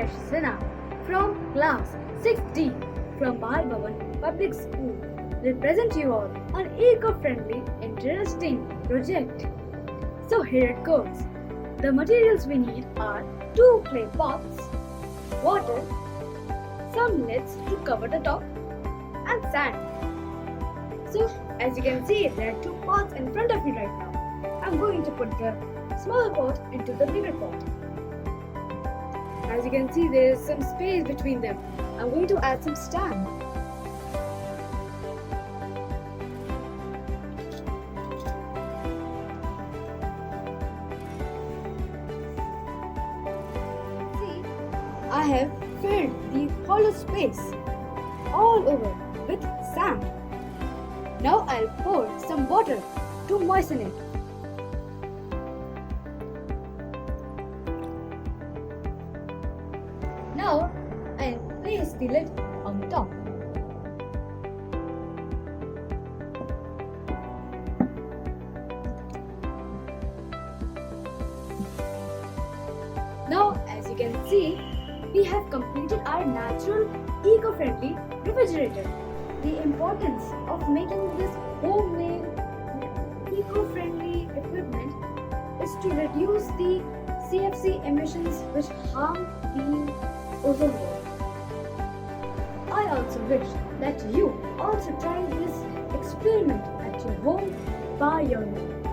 Yash Sinha from class 6D from Bal Bhavan Public School will present you all an eco-friendly, interesting project. So here it goes. The materials we need are 2 clay pots, water, some lids to cover the top, and sand. So as you can see, there are 2 pots in front of me right now. I'm going to put the smaller pot into the bigger pot. As you can see, there is some space between them. I'm going to add some sand. See, I have filled the hollow space all over with sand. Now I'll pour some water to moisten it. Now I'll place the lid on top. Now as you can see, we have completed our natural eco-friendly refrigerator. The importance of making this homemade eco-friendly equipment is to reduce the CFC emissions which harm the ozone layer. I also wish that you also try this experiment at your home by your own.